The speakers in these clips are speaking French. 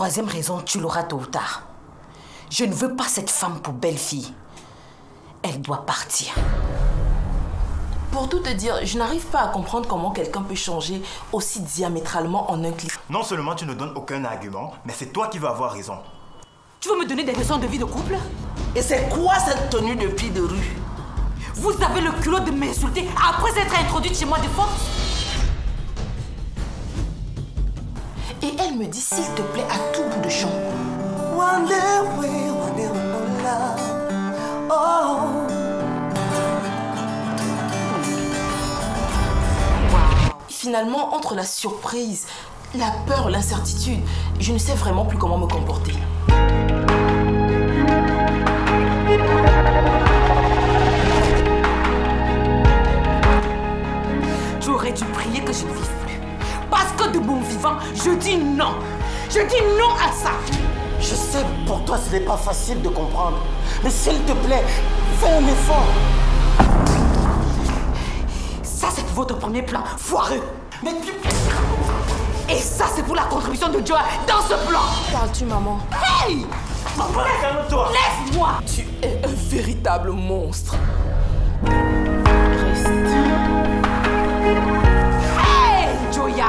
troisième raison, tu l'auras tôt ou tard. Je ne veux pas cette femme pour belle-fille. Elle doit partir. Pour tout te dire, je n'arrive pas à comprendre comment quelqu'un peut changer aussi diamétralement en un clic. Non seulement tu ne donnes aucun argument, mais c'est toi qui vas avoir raison. Tu veux me donner des leçons de vie de couple? Et c'est quoi cette tenue de fille de rue? Vous avez le culot de m'insulter après être introduite chez moi de force? Et elle me dit, s'il te plaît, à tout bout de champ. One day we'll love. Oh. Finalement, entre la surprise, la peur, l'incertitude, je ne sais vraiment plus comment me comporter. Tu aurais dû prier que je ne vive plus. Parce que de mon vivant, je dis non. Je dis non à ça. Je sais, pour toi, ce n'est pas facile de comprendre. Mais s'il te plaît, fais un effort. Ça, c'est pour votre premier plan, foireux. Mais tu... Et ça, c'est pour la contribution de Joa dans ce plan. Parles-tu, maman? Hey! Maman, calme-toi. Laisse-moi! Tu es un véritable monstre. Reste. Hey, Joya!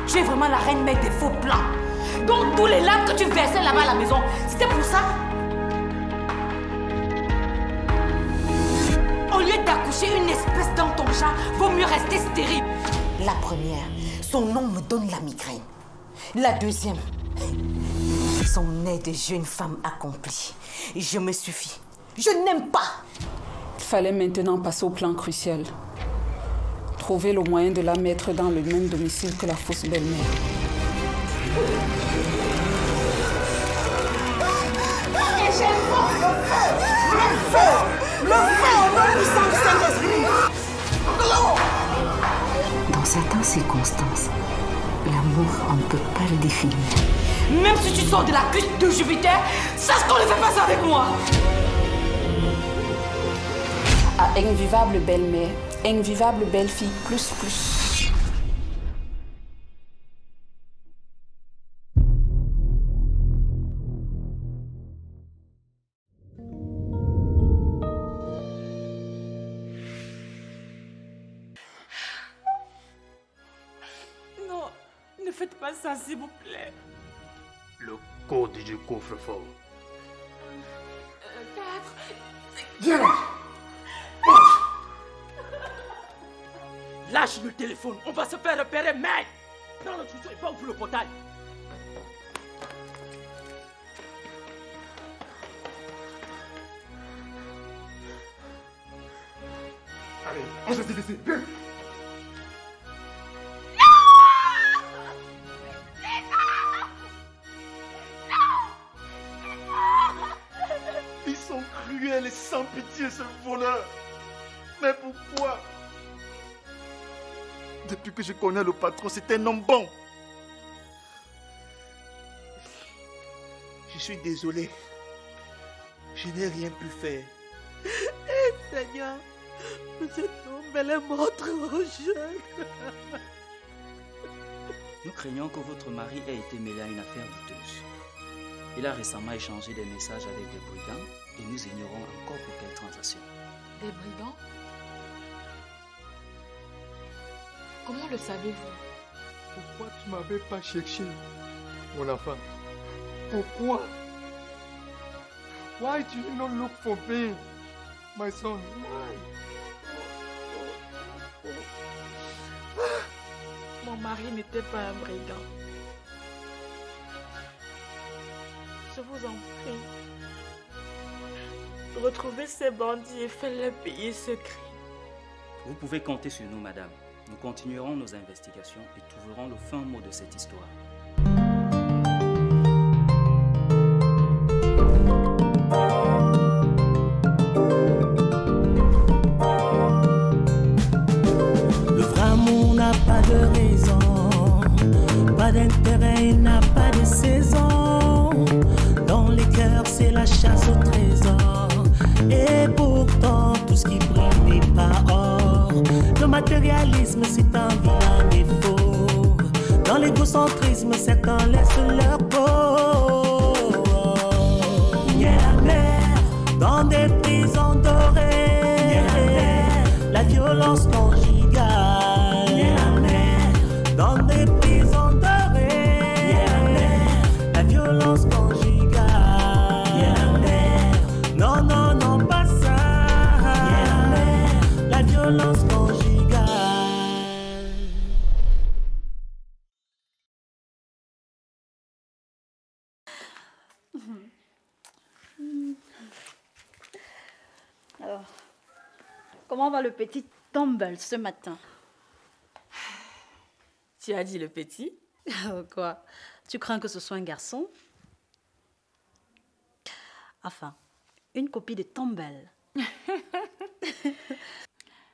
Tu es vraiment la reine mère des faux plans. Donc, tous les larmes que tu versais là-bas à la maison, c'était pour ça? Au lieu d'accoucher une espèce dans ton chat, vaut mieux rester stérile. La première, son nom me donne la migraine. La deuxième, son nez de jeune femme accomplie. Je me suffis. Je n'aime pas. Il fallait maintenant passer au plan crucial. Trouver le moyen de la mettre dans le même domicile que la fausse belle-mère. Et j'ai le feu au nom du sang du Saint-Esprit. Dans certaines circonstances, l'amour, on ne peut pas le définir. Même si tu sors de la cuisse de Jupiter, sache qu'on ne fait pas ça avec moi. À invivable belle-mère, invivable belle-fille, plus. Non, ne faites pas ça, s'il vous plaît. Le code du coffre-fort. 4. Viens là. Lâche le téléphone, on va se faire repérer, mec. Prends le trousseau et va ouvrir le portail. Allez, on se dit ici, viens. Ils sont cruels et sans pitié, ce voleur. Mais pourquoi? Depuis que je connais le patron, c'est un homme bon. Je suis désolé. Je n'ai rien pu faire. Seigneur, cet homme, elle est morte trop jeune. Nous craignons que votre mari ait été mêlé à une affaire douteuse. Il a récemment échangé des messages avec des brigands et nous ignorons encore pour quelle transaction. Des brigands? Comment le savez-vous? Pourquoi tu ne m'avais pas cherché, mon enfant? Pourquoi? Why do you not look for me, my son? Why? Mon mari n'était pas un brigand. Je vous en prie. Retrouvez ces bandits et faites-leur payer ce crime. Vous pouvez compter sur nous, madame. Nous continuerons nos investigations et trouverons le fin mot de cette histoire. Le vrai amour n'a pas de raison, pas d'intérêt, il n'a pas de saison. Dans les cœurs, c'est la chasse au trésor. Et pourtant, tout ce qui brille n'est pas or. Le matérialisme, c'est un vilain défaut. Dans Dans l'égocentrisme, certains laissent leur peau. Il y a la mer dans des prisons dorées. La violence conjugale. Il y a la mer dans des prisons dorées. La violence conjugale. Il y a la mer. Non, non, non, pas ça. Il y a la mer. La violence conjugale. Alors, comment va le petit Tumble ce matin? Tu as dit le petit? Quoi? Tu crains que ce soit un garçon? Enfin, une copie de Tumble.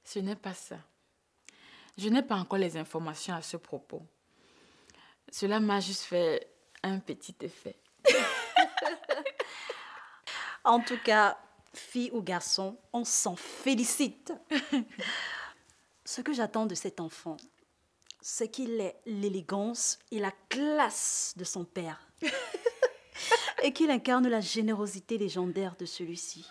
Ce n'est pas ça. Je n'ai pas encore les informations à ce propos. Cela m'a juste fait un petit effet. En tout cas, fille ou garçon, on s'en félicite. Ce que j'attends de cet enfant, c'est qu'il ait l'élégance et la classe de son père. Et qu'il incarne la générosité légendaire de celui-ci.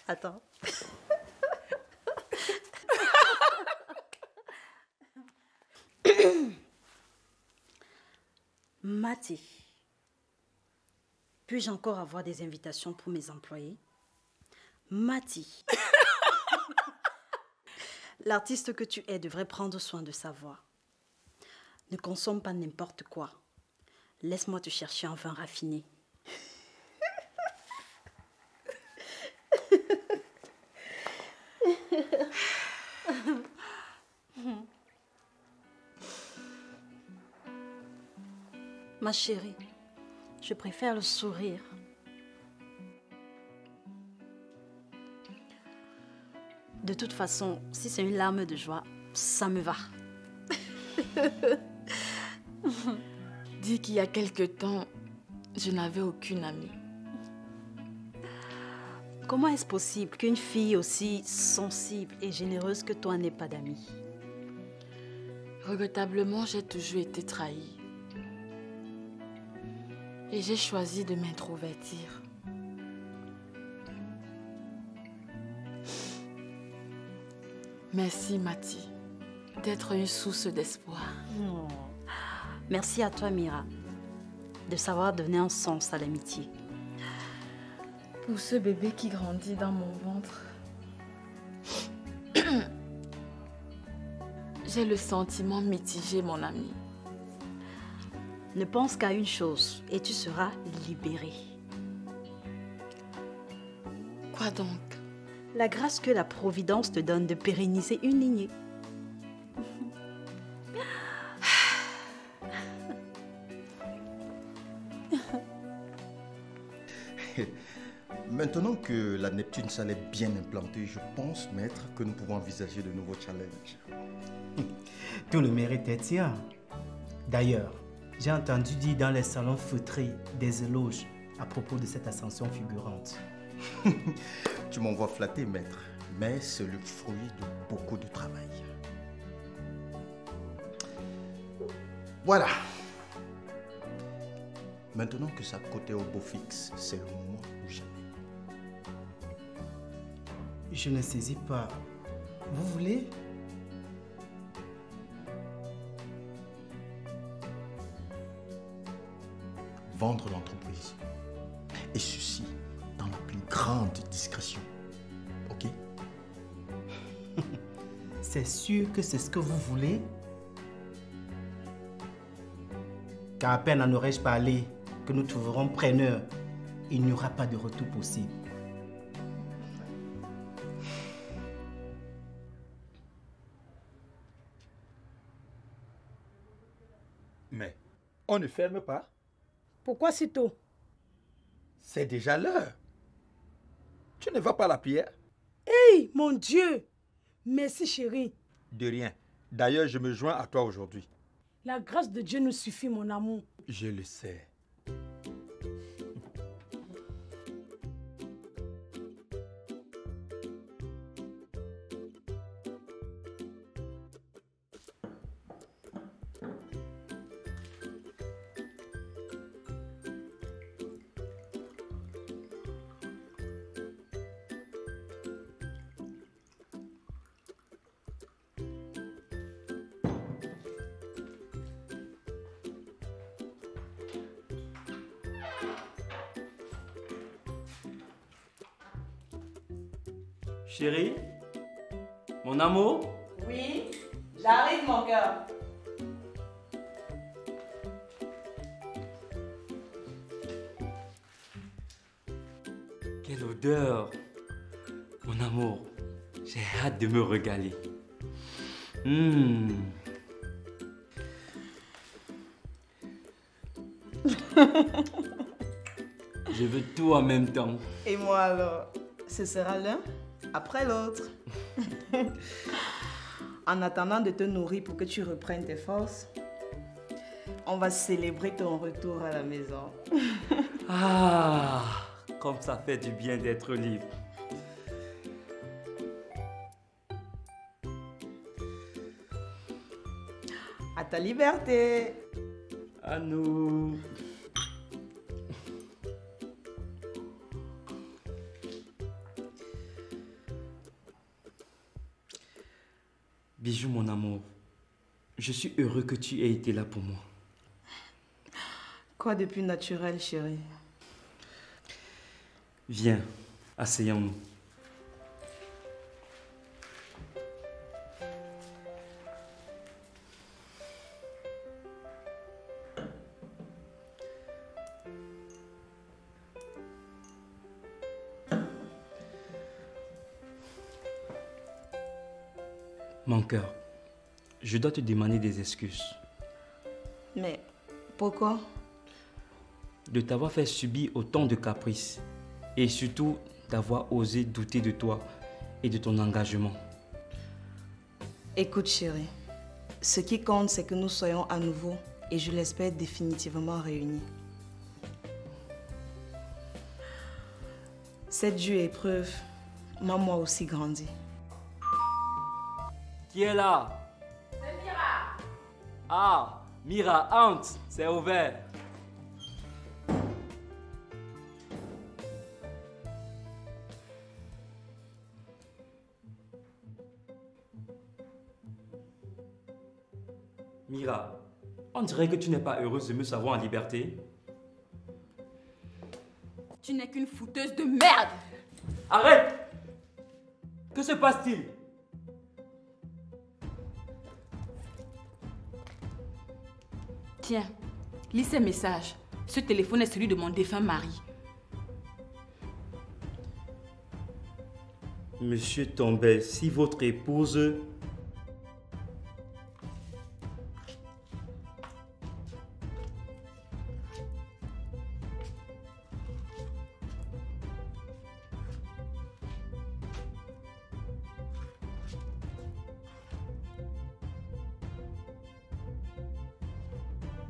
Attends. Mati, puis-je encore avoir des invitations pour mes employés? Mati, l'artiste que tu es devrait prendre soin de sa voix. Ne consomme pas n'importe quoi. Laisse-moi te chercher un vin raffiné. Ma chérie, je préfère le sourire. De toute façon, si c'est une larme de joie, ça me va. Dis qu'il y a quelque temps, je n'avais aucune amie. Comment est-ce possible qu'une fille aussi sensible et généreuse que toi n'ait pas d'amis? Regrettablement, j'ai toujours été trahie. Et j'ai choisi de m'introvertir. Merci, Mati, d'être une source d'espoir. Oh. Merci à toi, Mira, de savoir donner un sens à l'amitié. Pour ce bébé qui grandit dans mon ventre, j'ai le sentiment mitigé, mon ami. Ne pense qu'à une chose et tu seras libérée. Quoi donc? La grâce que la Providence te donne de pérenniser une lignée. Maintenant que la Neptune s'allait bien implantée, je pense, maître, que nous pouvons envisager de nouveaux challenges. Tout le mérite est tien. D'ailleurs, j'ai entendu dire dans les salons feutrés des éloges à propos de cette ascension fulgurante. Tu m'envoies flatter, maître, mais c'est le fruit de beaucoup de travail. Voilà. Maintenant que ça côté au beau fixe, c'est le moment ou jamais. Je ne saisis pas. Vous voulez? Vendre l'entreprise. Et ceci dans la plus grande discrétion. Ok? C'est sûr que c'est ce que vous voulez? Car à peine en aurais-je parlé que nous trouverons preneur, il n'y aura pas de retour possible. Mais on ne ferme pas. Pourquoi si tôt? C'est déjà l'heure. Tu ne vas pas à la prière? Hey, mon Dieu! Merci, chérie. De rien. D'ailleurs, je me joins à toi aujourd'hui. La grâce de Dieu nous suffit, mon amour. Je le sais. Chérie? Mon amour? Oui, j'arrive, mon cœur. Quelle odeur! Mon amour, j'ai hâte de me régaler. Je veux tout en même temps. Et moi alors, ce sera l'un après l'autre. En attendant de te nourrir pour que tu reprennes tes forces, on va célébrer ton retour à la maison. Ah, comme ça fait du bien d'être libre. À ta liberté. À nous. Bijou, mon amour, je suis heureux que tu aies été là pour moi. Quoi de plus naturel, chérie? Viens, asseyons-nous. Mon cœur, je dois te demander des excuses. Mais pourquoi? De t'avoir fait subir autant de caprices et surtout d'avoir osé douter de toi et de ton engagement. Écoute, chérie, ce qui compte, c'est que nous soyons à nouveau et je l'espère définitivement réunis. Cette dure épreuve m'a moi aussi grandi. Qui est là? C'est Mira. Ah, Mira, entre, c'est ouvert. Mira, on dirait que tu n'es pas heureuse de me savoir en liberté. Tu n'es qu'une fouteuse de merde! Arrête! Que se passe-t-il? Tiens, lis ces messages. Ce téléphone est celui de mon défunt mari. Monsieur Tombel, si votre épouse...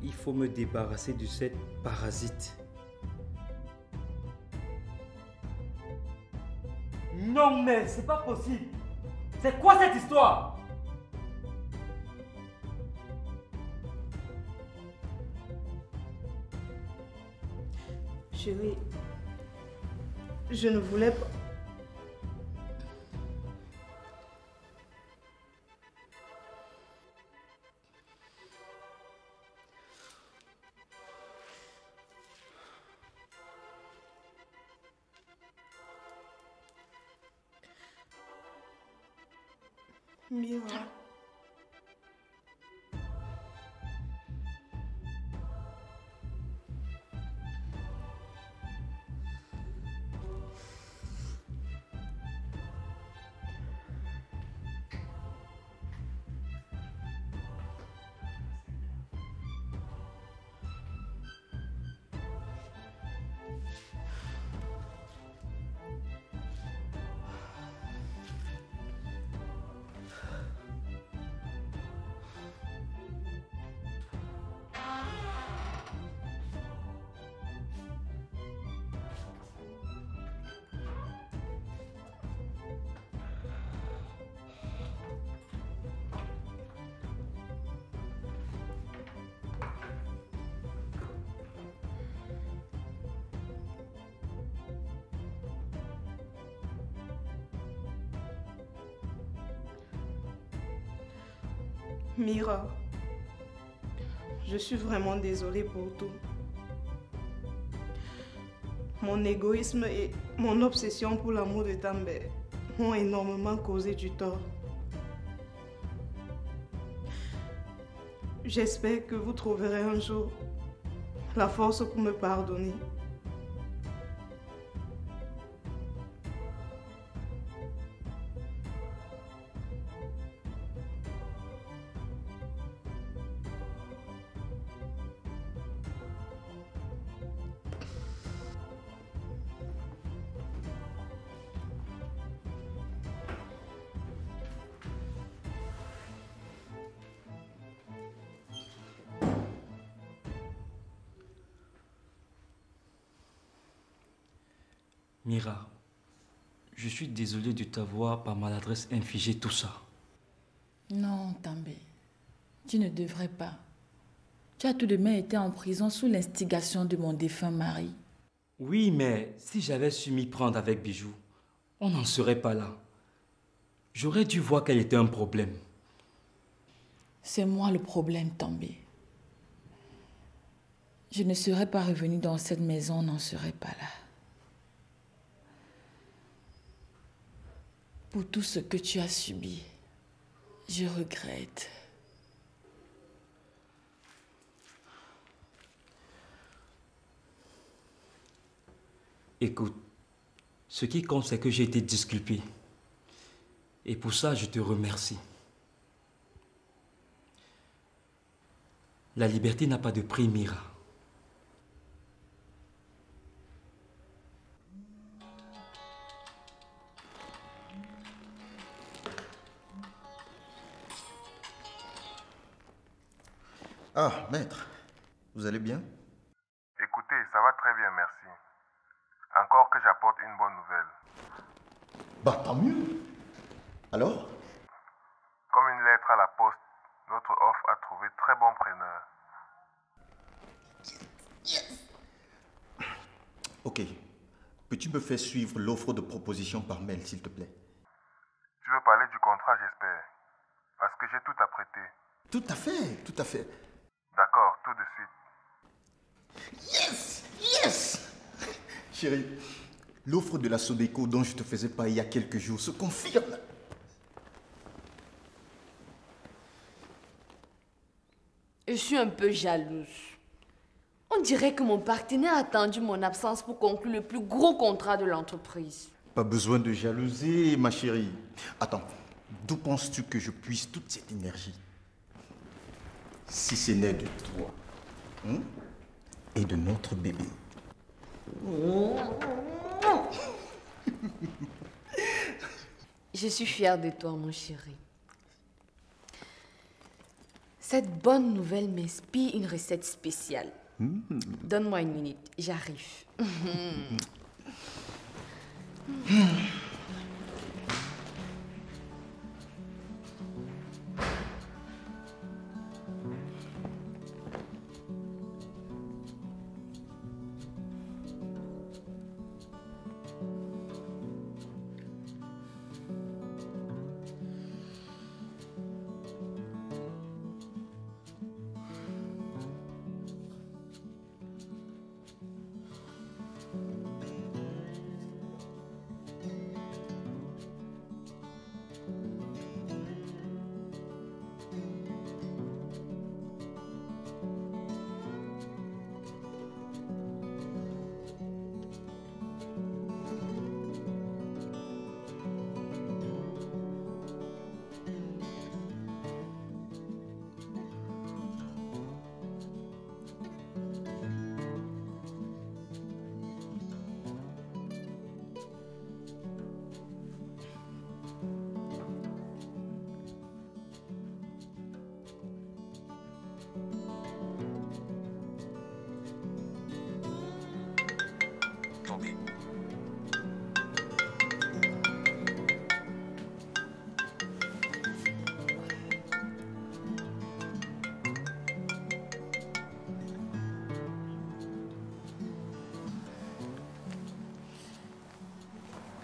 Il faut me débarrasser de cette parasite. Non mais c'est pas possible. C'est quoi cette histoire? Chérie, je ne voulais pas... Mira. Mira, je suis vraiment désolée pour tout. Mon égoïsme et mon obsession pour l'amour de Tambay m'ont énormément causé du tort. J'espère que vous trouverez un jour la force pour me pardonner. Mira, je suis désolé de t'avoir par maladresse infligé tout ça. Non, També, tu ne devrais pas. Tu as tout de même été en prison sous l'instigation de mon défunt mari. Oui, mais si j'avais su m'y prendre avec Bijou, on n'en serait pas là. J'aurais dû voir qu'elle était un problème. C'est moi le problème, També. Je ne serais pas revenue dans cette maison, on n'en serait pas là. Pour tout ce que tu as subi, je regrette. Écoute, ce qui compte, c'est que j'ai été disculpé. Et pour ça, je te remercie. La liberté n'a pas de prix, Mira. Ah, maître, vous allez bien? Écoutez, ça va très bien, merci. Encore que j'apporte une bonne nouvelle. Bah, tant mieux. Alors? Comme une lettre à la poste, notre offre a trouvé très bon preneur. Ok. Peux-tu me faire suivre l'offre de proposition par mail, s'il te plaît? Tu veux parler du contrat, j'espère. Parce que j'ai tout apprêté. Tout à fait, tout à fait. D'accord, tout de suite. Yes! Yes! Chérie, l'offre de la Sodeco dont je te faisais part il y a quelques jours se confirme. Je suis un peu jalouse. On dirait que mon partenaire a attendu mon absence pour conclure le plus gros contrat de l'entreprise. Pas besoin de jalouser, ma chérie. Attends, d'où penses-tu que je puise toute cette énergie? Si ce n'est de toi, hein? Et de notre bébé. Je suis fière de toi, mon chéri. Cette bonne nouvelle m'inspire une recette spéciale. Donne-moi une minute, j'arrive.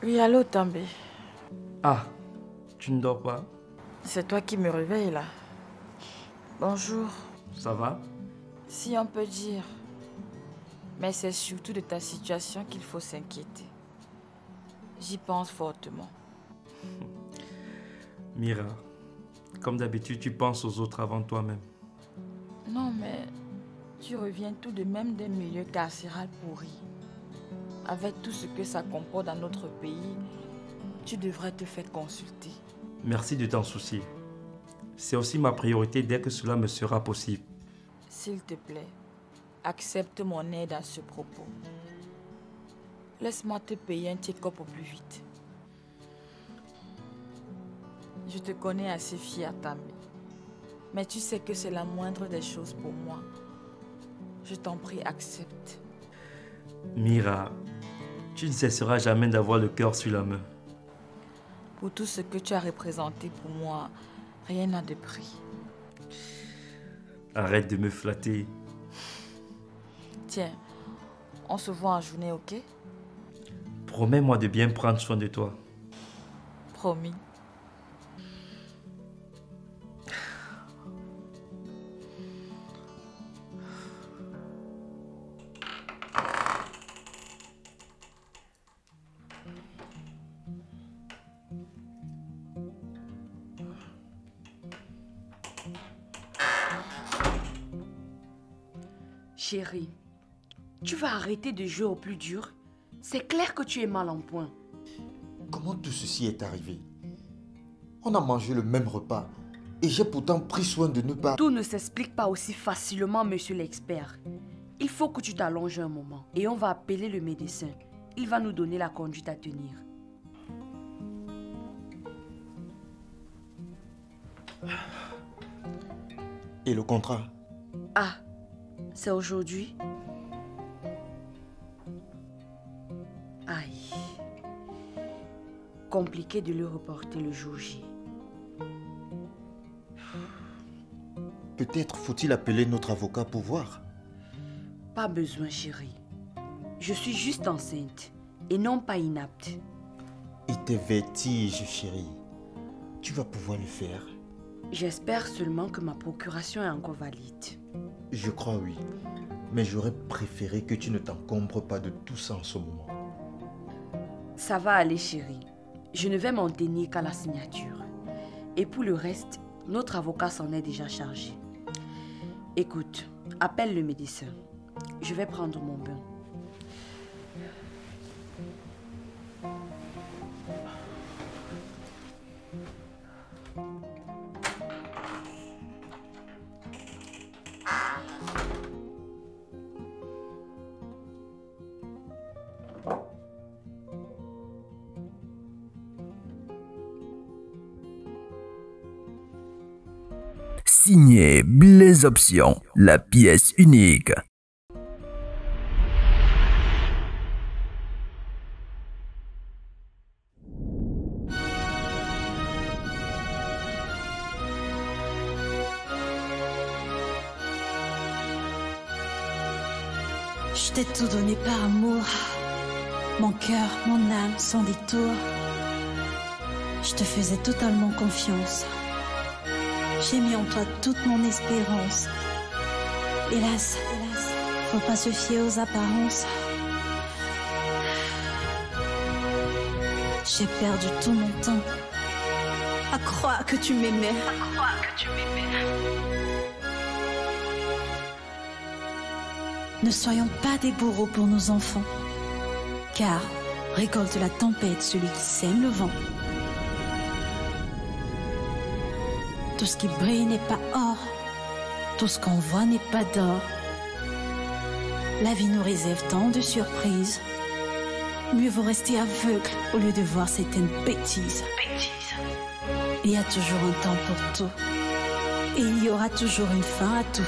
Oui, allô, També. Ah, tu ne dors pas? C'est toi qui me réveilles là. Bonjour. Ça va? Si on peut dire. Mais c'est surtout de ta situation qu'il faut s'inquiéter. J'y pense fortement. Mira, comme d'habitude, tu penses aux autres avant toi-même. Non, mais tu reviens tout de même d'un milieu carcéral pourri. Avec tout ce que ça comporte dans notre pays, tu devrais te faire consulter. Merci de t'en soucier. C'est aussi ma priorité dès que cela me sera possible. S'il te plaît, accepte mon aide à ce propos. Laisse-moi te payer un check-up au plus vite. Je te connais assez fière, Tammy. Mais tu sais que c'est la moindre des choses pour moi. Je t'en prie, accepte. Mira, tu ne cesseras jamais d'avoir le cœur sur la main. Pour tout ce que tu as représenté pour moi, rien n'a de prix. Arrête de me flatter. Tiens, on se voit en journée, ok? Promets-moi de bien prendre soin de toi. Promis. Chérie, tu vas arrêter de jouer au plus dur. C'est clair que tu es mal en point. Comment tout ceci est arrivé? On a mangé le même repas et j'ai pourtant pris soin de ne pas... Tout ne s'explique pas aussi facilement, monsieur l'expert. Il faut que tu t'allonges un moment et on va appeler le médecin. Il va nous donner la conduite à tenir. Et le contrat? Ah, c'est aujourd'hui? Aïe. Compliqué de le reporter le jour J. Peut-être faut-il appeler notre avocat pour voir. Pas besoin, chérie. Je suis juste enceinte et non pas inapte. Et tes vertiges, chérie, tu vas pouvoir le faire? J'espère seulement que ma procuration est encore valide. Je crois oui, mais j'aurais préféré que tu ne t'encombres pas de tout ça en ce moment. Ça va aller, chérie. Je ne vais m'en tenir qu'à la signature. Et pour le reste, notre avocat s'en est déjà chargé. Écoute, appelle le médecin. Je vais prendre mon bain. Signé Blaise Option, la pièce unique. Je t'ai tout donné par amour. Mon cœur, mon âme, sans détour. Je te faisais totalement confiance. J'ai mis en toi toute mon espérance. Hélas, faut pas se fier aux apparences. J'ai perdu tout mon temps à croire que tu m'aimais. Ne soyons pas des bourreaux pour nos enfants, car récolte la tempête celui qui sème le vent. Tout ce qui brille n'est pas or, tout ce qu'on voit n'est pas d'or. La vie nous réserve tant de surprises. Mieux vaut rester aveugle au lieu de voir certaines bêtises. Il y a toujours un temps pour tout, et il y aura toujours une fin à tout.